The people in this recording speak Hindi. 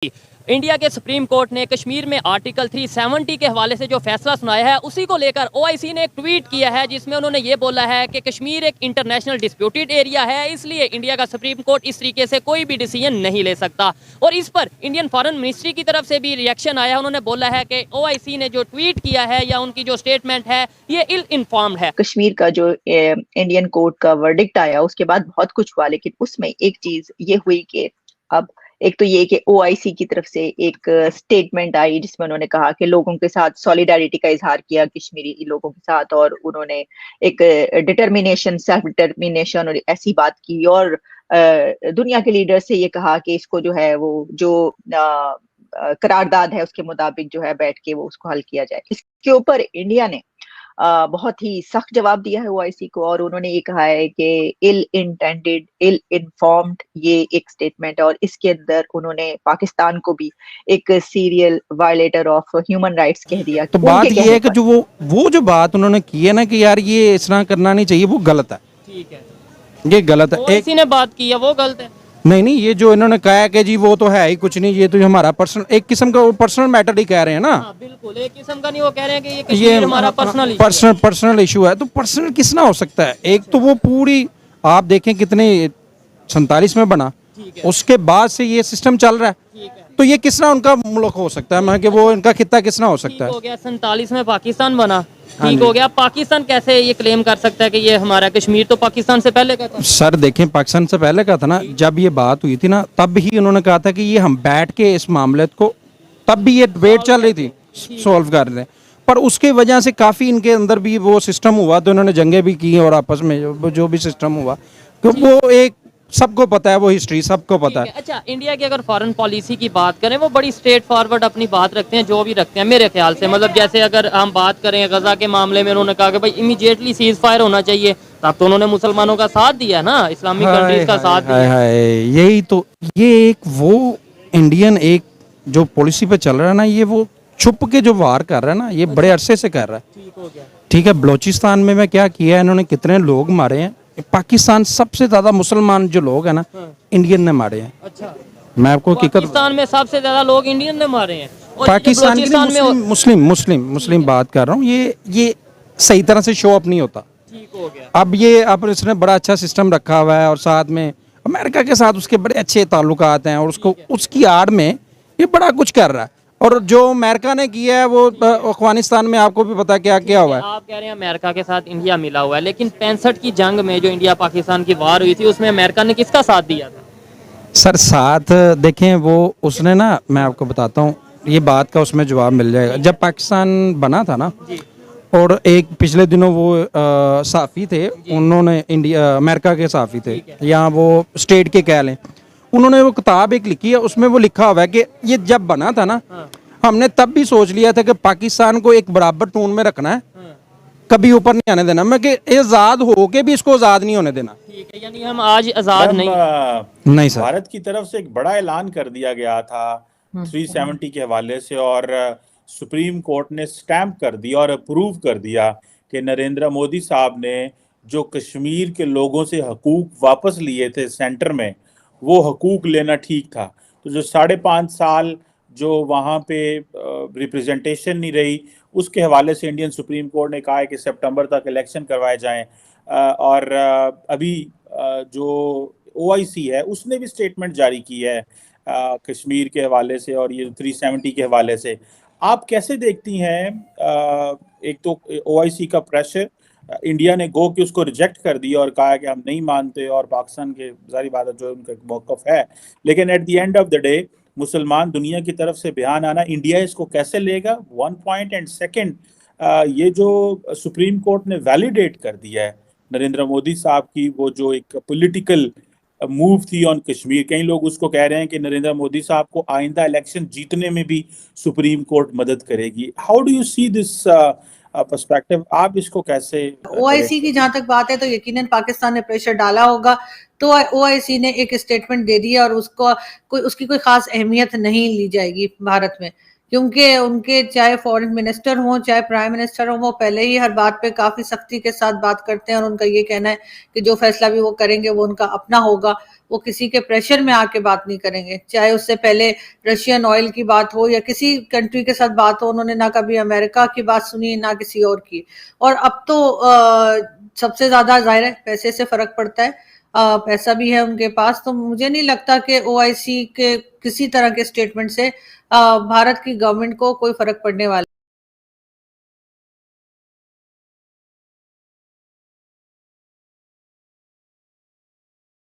इंडिया के सुप्रीम कोर्ट ने कश्मीर में आर्टिकल 370 के हवाले से जो फैसला सुनाया है उसी को लेकर ओआईसी ने एक ट्वीट किया है जिसमें उन्होंने ये बोला है कि कश्मीर एक इंटरनेशनल डिस्प्यूटेड एरिया है, इसलिए इंडिया का सुप्रीम कोर्ट इस तरीके से कोई भी डिसीजन नहीं ले सकता। और इस पर इंडियन फॉरेन मिनिस्ट्री की तरफ से भी रिएक्शन आया। उन्होंने बोला है कि ओआईसी ने जो ट्वीट किया है या उनकी जो स्टेटमेंट है ये इल इन्फॉर्म्ड है। कश्मीर का जो इंडियन कोर्ट का वर्डिक्ट आया उसके बाद बहुत कुछ हुआ, लेकिन उसमें एक चीज ये हुई कि अब एक तो ये कि ओआईसी की तरफ से एक स्टेटमेंट आई जिसमें उन्होंने कहा कि लोगों के साथ सॉलिडारिटी का इजहार किया कश्मीरी लोगों के साथ, और उन्होंने एक डिटर्मिनेशन, सेल्फ डिटर्मिनेशन और ऐसी बात की, और दुनिया के लीडर से ये कहा कि इसको जो है वो जो करारदाद है उसके मुताबिक जो है बैठ के वो उसको हल किया जाए। इसके ऊपर इंडिया ने बहुत ही सख्त जवाब दिया है ओआईसी को, और उन्होंने ये कहा है कि इल इंटेंडेड, इल इन्फॉर्म्ड ये एक स्टेटमेंट है, और इसके अंदर उन्होंने पाकिस्तान को भी एक serial violator of human rights कह दिया। तो बात ये है कि जो वो जो बात उन्होंने की है ना कि यार ये इस तरह करना नहीं चाहिए, वो गलत है। ठीक है, ये गलत है। ओआईसी ने बात की है वो गलत है। नहीं, ये जो इन्होंने कहा है कि जी वो तो है ही कुछ नहीं, ये तो हमारा पर्सनल, एक किस्म का वो पर्सनल मैटर ही कह रहे हैं ना। हाँ, बिल्कुल एक किस्म का नहीं, वो कह रहे हैं कि ये कश्मीर हमारा पर्सनल इशू है। तो पर्सनल किसना हो सकता है? एक तो वो पूरी आप देखें कितने 47 में बना, उसके बाद से ये सिस्टम चल रहा है, तो ये किसना उनका मुल्क हो सकता है? मैं कि वो इनका खित्ता किसना हो सकता है? हो गया 47 में पाकिस्तान बना, ठीक हो गया। पाकिस्तान कैसे ये क्लेम कर सकता है कि ये हमारा कश्मीर तो पाकिस्तान से पहले का था? सर देखें, पाकिस्तान से पहले का था ना। जब ये बात हुई थी ना तब ही उन्होंने कहा था कि ये हम बैठ के इस मामले को, तब भी ये डिबेट चल रही थी, सॉल्व कर रहे थे, पर उसके वजह से काफी इनके अंदर भी वो सिस्टम हुआ, तो इन्होंने जंगें भी की और आपस में जो भी सिस्टम हुआ, तो वो एक सबको पता है, वो हिस्ट्री सबको पता है। अच्छा, इंडिया की अगर फॉरेन पॉलिसी की बात करें, वो बड़ी स्ट्रेट फॉरवर्ड अपनी बात रखते हैं, जो भी रखते हैं मेरे ख्याल से। मतलब जैसे अगर हम बात करें गजा के मामले में, उन्होंने कहा कि भाई इमीडिएटली सीज फायर होना चाहिए, तब तो उन्होंने मुसलमानों का साथ दिया ना, इस्लामिक कंट्रीज का साथ दिया। यही तो, ये एक वो इंडियन एक जो पॉलिसी पे चल रहा है ना, ये वो छुप के जो वार कर रहा है ना, ये बड़े अरसे से कर रहा है। ठीक हो गया। ठीक है, बलोचिस्तान में क्या किया है इन्होंने, कितने लोग मारे हैं। पाकिस्तान सबसे ज्यादा मुसलमान जो लोग हैं ना, इंडियन ने मारे हैं। अच्छा, मैं आपको पाकिस्तान में सबसे ज्यादा लोग इंडियन ने मारे हैं? पाकिस्तान की मुस्लिम बात कर रहा हूँ। ये सही तरह से शो अप नहीं होता। ठीक हो गया। अब इसने बड़ा अच्छा सिस्टम रखा हुआ है, और साथ में अमेरिका के साथ उसके बड़े अच्छे ताल्लुकात हैं, और उसको उसकी आड़ में ये बड़ा कुछ कर रहा है। और जो अमेरिका ने किया है वो अफगानिस्तान में आपको भी पता क्या क्या हुआ है। आप कह रहे हैं अमेरिका के साथ इंडिया मिला हुआ है, लेकिन 65 की जंग में जो इंडिया पाकिस्तान की वार हुई थी उसमें अमेरिका ने किसका साथ दिया था? सर साथ देखें, वो उसने ना, मैं आपको बताता हूँ, ये बात का उसमें जवाब मिल जाएगा। जब पाकिस्तान बना था ना, और एक पिछले दिनों वो साफ़ी थे, उन्होंने अमेरिका के साफ़ी थे, या वो स्टेट के कह लें, उन्होंने वो किताब एक लिखी है, उसमें वो लिखा हुआ है कि ये जब बना था ना, हमने तब भी सोच लिया था कि पाकिस्तान को एक बराबर टून में रखना है, कभी ऊपर नहीं आने देना, मैं कि आज़ाद हो के भी इसको आज़ाद नहीं होने देना। ठीक है, यानी हम आज आज़ाद नहीं सर। भारत की तरफ से एक बड़ा ऐलान कर दिया गया था 370 के हवाले से, और सुप्रीम कोर्ट ने स्टैंप कर दिया और अप्रूव कर दिया कि नरेंद्र मोदी साहब ने जो कश्मीर के लोगों से हकूक वापस लिए थे सेंटर में, वो हकूक लेना ठीक था। तो जो 5.5 साल जो वहाँ पे रिप्रेजेंटेशन नहीं रही, उसके हवाले से इंडियन सुप्रीम कोर्ट ने कहा है कि सितंबर तक इलेक्शन करवाए जाएं। और अभी जो ओआईसी है उसने भी स्टेटमेंट जारी की है कश्मीर के हवाले से, और ये 370 के हवाले से। आप कैसे देखती हैं एक तो ओआईसी का प्रेशर, इंडिया ने गो कि उसको रिजेक्ट कर दिया और कहा कि हम नहीं मानते, और पाकिस्तान के जारी बात है जो उनका मौक़िफ़ है, लेकिन at the end of the day मुसलमान दुनिया की तरफ से बयान आना, इंडिया इसको कैसे लेगा? 1 पॉइंट, एंड सेकंड, ये जो सुप्रीम कोर्ट ने वैलिडेट कर दिया है नरेंद्र मोदी साहब की वो जो एक पॉलिटिकल मूव थी ऑन कश्मीर, कई लोग उसको कह रहे हैं कि नरेंद्र मोदी साहब को आइंदा इलेक्शन जीतने में भी सुप्रीम कोर्ट मदद करेगी। How do you see this perspective? आप इसको कैसे? ओआईसी की जहां तक बात है तो यकीनन पाकिस्तान ने प्रेशर डाला होगा, तो ओआईसी ने एक स्टेटमेंट दे दिया, और उसकी कोई खास अहमियत नहीं ली जाएगी भारत में, क्योंकि उनके चाहे फॉरेन मिनिस्टर हों चाहे प्राइम मिनिस्टर हों, वो पहले ही हर बात पे काफी सख्ती के साथ बात करते हैं और उनका ये कहना है कि जो फैसला भी वो करेंगे वो उनका अपना होगा, वो किसी के प्रेशर में आके बात नहीं करेंगे। चाहे उससे पहले रशियन ऑयल की बात हो या किसी कंट्री के साथ बात हो, उन्होंने ना कभी अमेरिका की बात सुनी ना किसी और की। और अब तो सबसे ज्यादा जाहिर है पैसे से फर्क पड़ता है, पैसा भी है उनके पास, तो मुझे नहीं लगता कि ओआईसी के किसी तरह के स्टेटमेंट से भारत की गवर्नमेंट को कोई फर्क पड़ने वाला